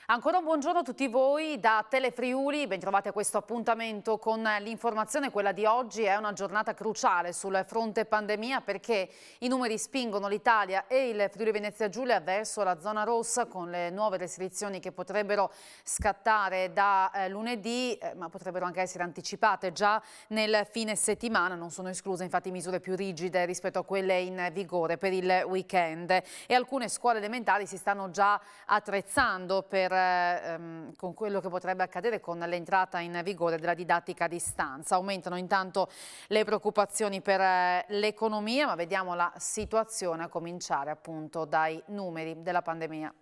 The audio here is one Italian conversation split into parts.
Ancora un buongiorno a tutti voi da Telefriuli, bentrovati a questo appuntamento con l'informazione. Quella di oggi è una giornata cruciale sul fronte pandemia perché i numeri spingono l'Italia e il Friuli Venezia Giulia verso la zona rossa con le nuove restrizioni che potrebbero scattare da lunedì, ma potrebbero anche essere anticipate già nel fine settimana. Non sono escluse infatti misure più rigide rispetto a quelle in vigore per il weekend e alcune scuole elementari si stanno già attrezzando con quello che potrebbe accadere con l'entrata in vigore della didattica a distanza. Aumentano intanto le preoccupazioni per l'economia, ma vediamo la situazione a cominciare appunto dai numeri della pandemia.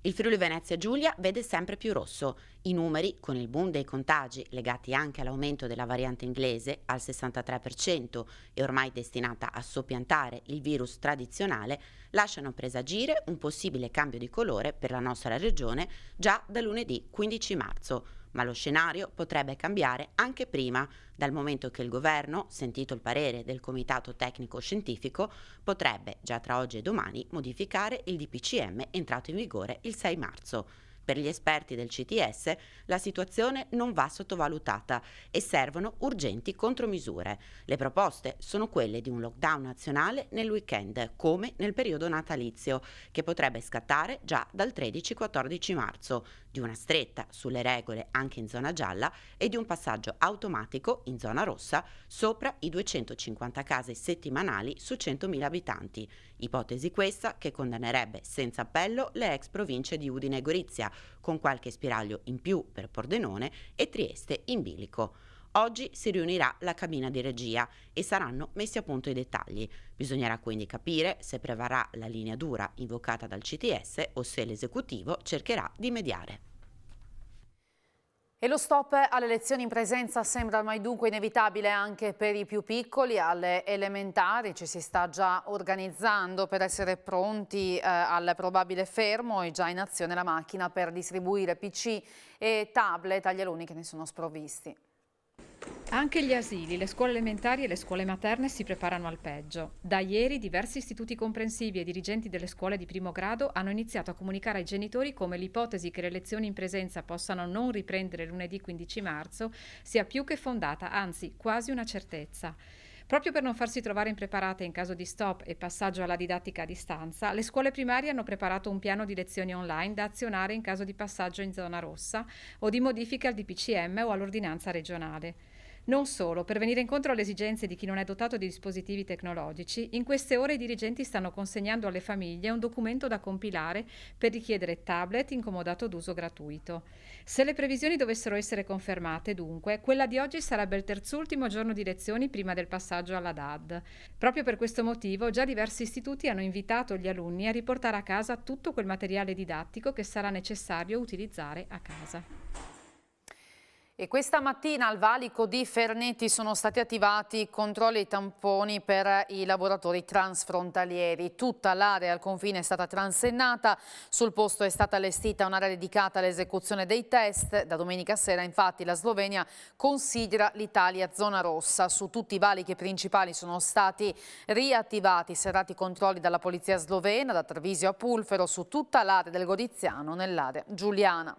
Il Friuli Venezia Giulia vede sempre più rosso. I numeri, con il boom dei contagi legati anche all'aumento della variante inglese al 63% e ormai destinata a soppiantare il virus tradizionale, lasciano presagire un possibile cambio di colore per la nostra regione già da lunedì 15 marzo. Ma lo scenario potrebbe cambiare anche prima, dal momento che il governo, sentito il parere del Comitato Tecnico Scientifico, potrebbe, già tra oggi e domani, modificare il DPCM entrato in vigore il 6 marzo. Per gli esperti del CTS la situazione non va sottovalutata e servono urgenti contromisure. Le proposte sono quelle di un lockdown nazionale nel weekend, come nel periodo natalizio, che potrebbe scattare già dal 13-14 marzo, di una stretta sulle regole anche in zona gialla e di un passaggio automatico in zona rossa sopra i 250 casi settimanali su 100.000 abitanti. Ipotesi questa che condannerebbe senza appello le ex province di Udine e Gorizia, con qualche spiraglio in più per Pordenone e Trieste in bilico. Oggi si riunirà la cabina di regia e saranno messi a punto i dettagli. Bisognerà quindi capire se prevarrà la linea dura invocata dal CTS o se l'esecutivo cercherà di mediare. E lo stop alle lezioni in presenza sembra ormai dunque inevitabile anche per i più piccoli. Alle elementari ci si sta già organizzando per essere pronti al probabile fermo e già in azione la macchina per distribuire PC e tablet agli alunni che ne sono sprovvisti. Anche gli asili, le scuole elementari e le scuole materne si preparano al peggio. Da ieri diversi istituti comprensivi e dirigenti delle scuole di primo grado hanno iniziato a comunicare ai genitori come l'ipotesi che le lezioni in presenza possano non riprendere lunedì 15 marzo sia più che fondata, anzi quasi una certezza. Proprio per non farsi trovare impreparate in caso di stop e passaggio alla didattica a distanza, le scuole primarie hanno preparato un piano di lezioni online da azionare in caso di passaggio in zona rossa o di modifiche al DPCM o all'ordinanza regionale. Non solo, per venire incontro alle esigenze di chi non è dotato di dispositivi tecnologici, in queste ore i dirigenti stanno consegnando alle famiglie un documento da compilare per richiedere tablet in comodato d'uso gratuito. Se le previsioni dovessero essere confermate, dunque, quella di oggi sarebbe il terzultimo giorno di lezioni prima del passaggio alla DAD. Proprio per questo motivo, già diversi istituti hanno invitato gli alunni a riportare a casa tutto quel materiale didattico che sarà necessario utilizzare a casa. E questa mattina al valico di Ferneti sono stati attivati controlli e tamponi per i lavoratori transfrontalieri. Tutta l'area al confine è stata transennata, sul posto è stata allestita un'area dedicata all'esecuzione dei test. Da domenica sera infatti la Slovenia considera l'Italia zona rossa. Su tutti i valichi principali sono stati riattivati serrati controlli dalla polizia slovena, da Treviso a Pulfero, su tutta l'area del Goriziano, nell'area giuliana.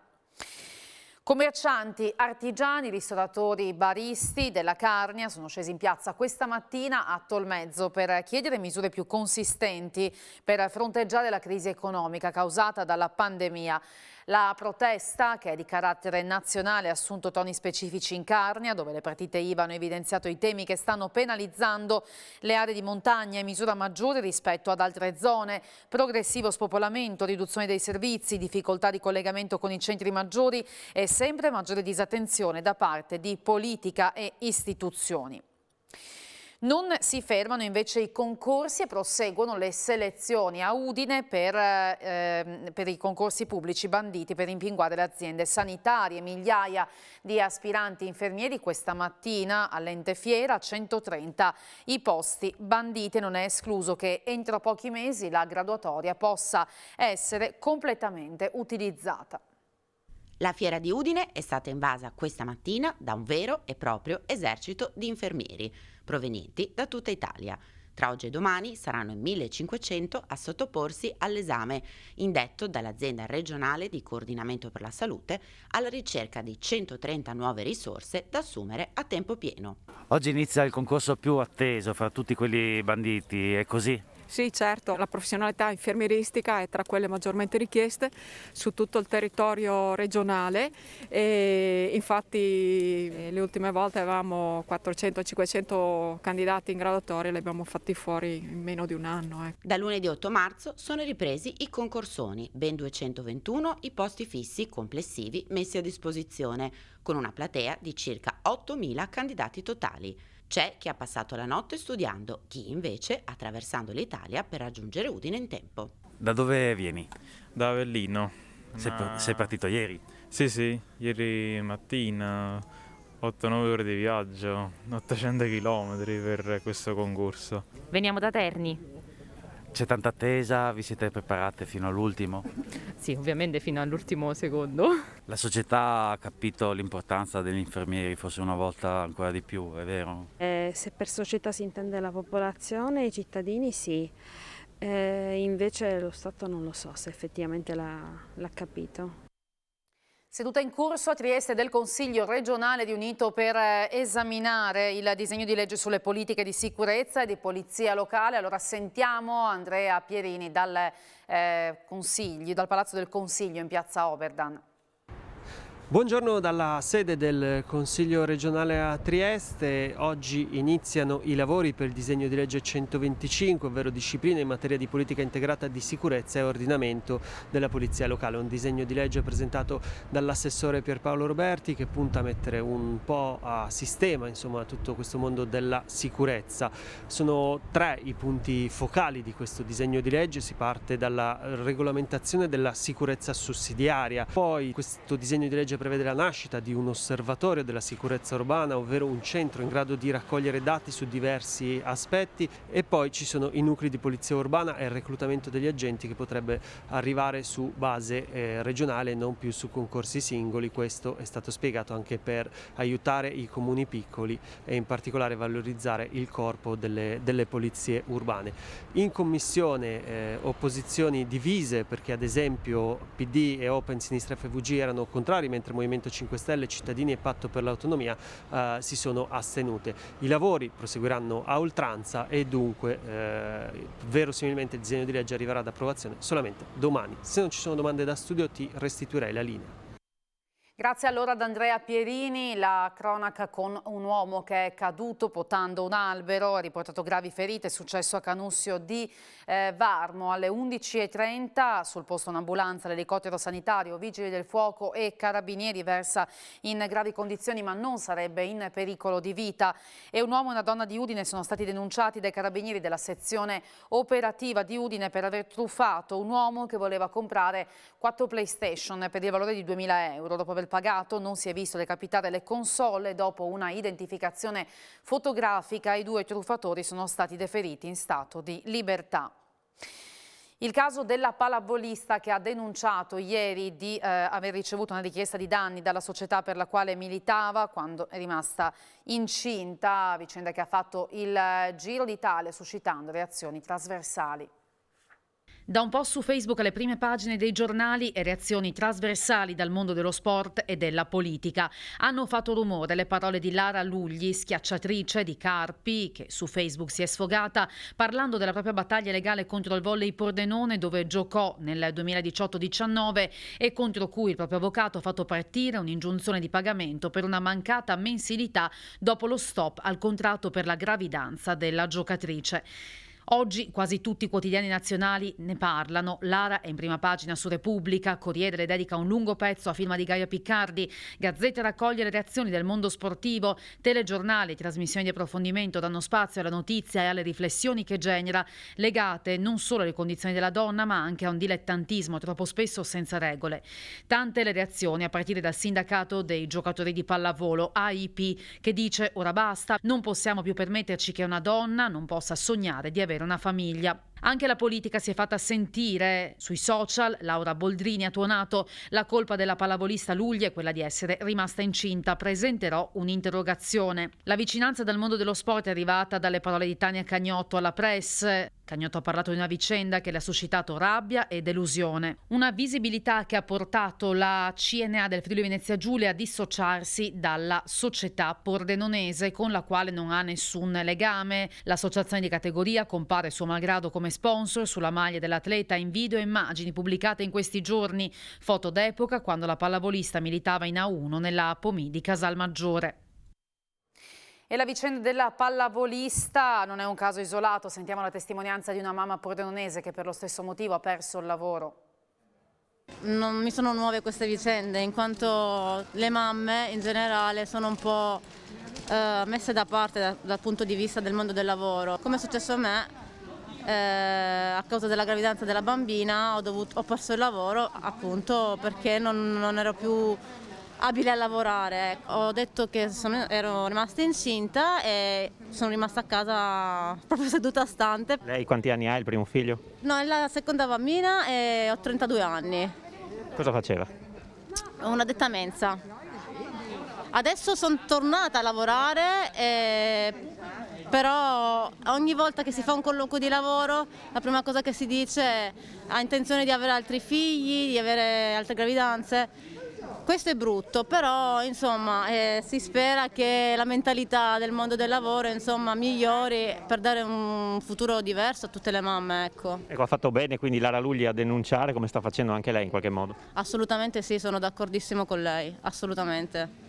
Commercianti, artigiani, ristoratori, baristi della Carnia sono scesi in piazza questa mattina a Tolmezzo per chiedere misure più consistenti per fronteggiare la crisi economica causata dalla pandemia. La protesta, che è di carattere nazionale, ha assunto toni specifici in Carnia, dove le partite IVA hanno evidenziato i temi che stanno penalizzando le aree di montagna in misura maggiore rispetto ad altre zone: progressivo spopolamento, riduzione dei servizi, difficoltà di collegamento con i centri maggiori e sempre maggiore disattenzione da parte di politica e istituzioni. Non si fermano invece i concorsi e proseguono le selezioni a Udine per i concorsi pubblici banditi per rimpinguare le aziende sanitarie. Migliaia di aspiranti infermieri questa mattina all'Ente Fiera, 130 i posti banditi. Non è escluso che entro pochi mesi la graduatoria possa essere completamente utilizzata. La fiera di Udine è stata invasa questa mattina da un vero e proprio esercito di infermieri, provenienti da tutta Italia. Tra oggi e domani saranno in 1500 a sottoporsi all'esame indetto dall'azienda regionale di coordinamento per la salute alla ricerca di 130 nuove risorse da assumere a tempo pieno. Oggi inizia il concorso più atteso fra tutti quelli banditi, è così? Sì, certo, la professionalità infermieristica è tra quelle maggiormente richieste su tutto il territorio regionale e infatti le ultime volte avevamo 400-500 candidati in graduatoria e li abbiamo fatti fuori in meno di un anno. Da lunedì 8 marzo sono ripresi i concorsoni, ben 221 i posti fissi complessivi messi a disposizione, con una platea di circa 8.000 candidati totali. C'è chi ha passato la notte studiando, chi invece attraversando l'Italia per raggiungere Udine in tempo. Da dove vieni? Da Avellino. Sei partito ieri? Sì, ieri mattina, 8-9 ore di viaggio, 800 km per questo concorso. Veniamo da Terni. C'è tanta attesa, vi siete preparate fino all'ultimo? Sì, ovviamente fino all'ultimo secondo. La società ha capito l'importanza degli infermieri, forse una volta ancora di più, è vero? Se per società si intende la popolazione, i cittadini sì, invece lo Stato non lo so se effettivamente l'ha capito. Seduta in corso a Trieste del Consiglio regionale riunito per esaminare il disegno di legge sulle politiche di sicurezza e di polizia locale. Allora sentiamo Andrea Pierini dal Palazzo del Consiglio in piazza Oberdan. Buongiorno dalla sede del Consiglio regionale a Trieste. Oggi iniziano i lavori per il disegno di legge 125, ovvero disciplina in materia di politica integrata di sicurezza e ordinamento della polizia locale. Un disegno di legge presentato dall'assessore Pierpaolo Roberti che punta a mettere un po' a sistema, insomma, tutto questo mondo della sicurezza. Sono 3 i punti focali di questo disegno di legge. Si parte dalla regolamentazione della sicurezza sussidiaria, poi questo disegno di legge prevede la nascita di un osservatorio della sicurezza urbana, ovvero un centro in grado di raccogliere dati su diversi aspetti, e poi ci sono i nuclei di polizia urbana e il reclutamento degli agenti che potrebbe arrivare su base regionale e non più su concorsi singoli. Questo è stato spiegato anche per aiutare i comuni piccoli e in particolare valorizzare il corpo delle polizie urbane. In commissione opposizioni divise, perché ad esempio PD e Open Sinistra FVG erano contrari, mentre Movimento 5 Stelle, Cittadini e Patto per l'Autonomia si sono astenute. I lavori proseguiranno a oltranza e dunque verosimilmente il disegno di legge arriverà ad approvazione solamente domani. Se non ci sono domande da studio ti restituirei la linea. Grazie allora ad Andrea Pierini. La cronaca con un uomo che è caduto potando un albero, ha riportato gravi ferite, è successo a Canussio di Varmo. Alle 11:30 sul posto un'ambulanza, l'elicottero sanitario, vigili del fuoco e carabinieri, versa in gravi condizioni ma non sarebbe in pericolo di vita. E un uomo e una donna di Udine sono stati denunciati dai carabinieri della sezione operativa di Udine per aver truffato un uomo che voleva comprare 4 PlayStation per il valore di 2.000 euro. Dopo aver pagato non si è visto recapitare le console. Dopo una identificazione fotografica i 2 truffatori sono stati deferiti in stato di libertà. Il caso della pallavolista che ha denunciato ieri di aver ricevuto una richiesta di danni dalla società per la quale militava quando è rimasta incinta, vicenda che ha fatto il giro d'Italia suscitando reazioni trasversali. Da un post su Facebook alle prime pagine dei giornali e reazioni trasversali dal mondo dello sport e della politica. Hanno fatto rumore le parole di Lara Lugli, schiacciatrice di Carpi, che su Facebook si è sfogata parlando della propria battaglia legale contro il volley Pordenone, dove giocò nel 2018-19 e contro cui il proprio avvocato ha fatto partire un'ingiunzione di pagamento per una mancata mensilità dopo lo stop al contratto per la gravidanza della giocatrice. Oggi quasi tutti i quotidiani nazionali ne parlano. Lara è in prima pagina su Repubblica, Corriere le dedica un lungo pezzo a firma di Gaia Piccardi, Gazzetta raccoglie le reazioni del mondo sportivo, telegiornali, trasmissioni di approfondimento danno spazio alla notizia e alle riflessioni che genera, legate non solo alle condizioni della donna ma anche a un dilettantismo troppo spesso senza regole. Tante le reazioni a partire dal sindacato dei giocatori di pallavolo AIP che dice ora basta, non possiamo più permetterci che una donna non possa sognare di avere una famiglia. Anche la politica si è fatta sentire. Sui social Laura Boldrini ha tuonato: la colpa della pallavolista Lugli è quella di essere rimasta incinta, presenterò un'interrogazione. La vicinanza dal mondo dello sport è arrivata dalle parole di Tania Cagnotto alla Press. Cagnotto ha parlato di una vicenda che le ha suscitato rabbia e delusione. Una visibilità che ha portato la CNA del Friuli Venezia Giulia a dissociarsi dalla società pordenonese, con la quale non ha nessun legame. L'associazione di categoria compare suo malgrado come sponsor sulla maglia dell'atleta in video e immagini pubblicate in questi giorni, foto d'epoca quando la pallavolista militava in A1 nella Pomì di Casalmaggiore. E la vicenda della pallavolista non è un caso isolato. Sentiamo la testimonianza di una mamma pordenonese che per lo stesso motivo ha perso il lavoro. Non mi sono nuove queste vicende, in quanto le mamme in generale sono un po' messe da parte dal punto di vista del mondo del lavoro. Come è successo a me, a causa della gravidanza della bambina ho perso il lavoro appunto perché non ero più abile a lavorare. Ho detto che ero rimasta incinta e sono rimasta a casa proprio seduta stante. Lei quanti anni ha, il primo figlio? No, è la seconda bambina e ho 32 anni. Cosa faceva? Una detta mensa. Adesso sono tornata a lavorare, però ogni volta che si fa un colloquio di lavoro la prima cosa che si dice è: ha intenzione di avere altri figli, di avere altre gravidanze. Questo è brutto, però insomma si spera che la mentalità del mondo del lavoro insomma migliori per dare un futuro diverso a tutte le mamme. Ecco, ha fatto bene quindi Lara Lugli a denunciare, come sta facendo anche lei in qualche modo? Assolutamente sì, sono d'accordissimo con lei, assolutamente.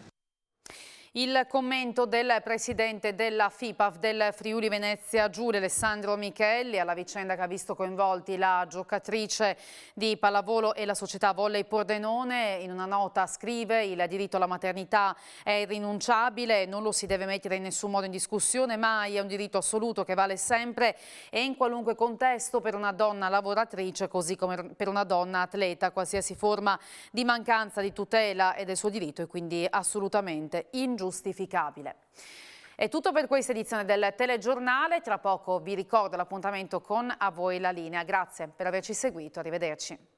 Il commento del presidente della FIPAF del Friuli Venezia Giulia, Alessandro Michelli, alla vicenda che ha visto coinvolti la giocatrice di pallavolo e la società Volley Pordenone. In una nota scrive: il diritto alla maternità è irrinunciabile, non lo si deve mettere in nessun modo in discussione, mai, è un diritto assoluto che vale sempre e in qualunque contesto per una donna lavoratrice così come per una donna atleta. Qualsiasi forma di mancanza di tutela è del suo diritto e quindi assolutamente ingiustificabile. È tutto per questa edizione del telegiornale. Tra poco vi ricordo l'appuntamento con A Voi la Linea. Grazie per averci seguito, arrivederci.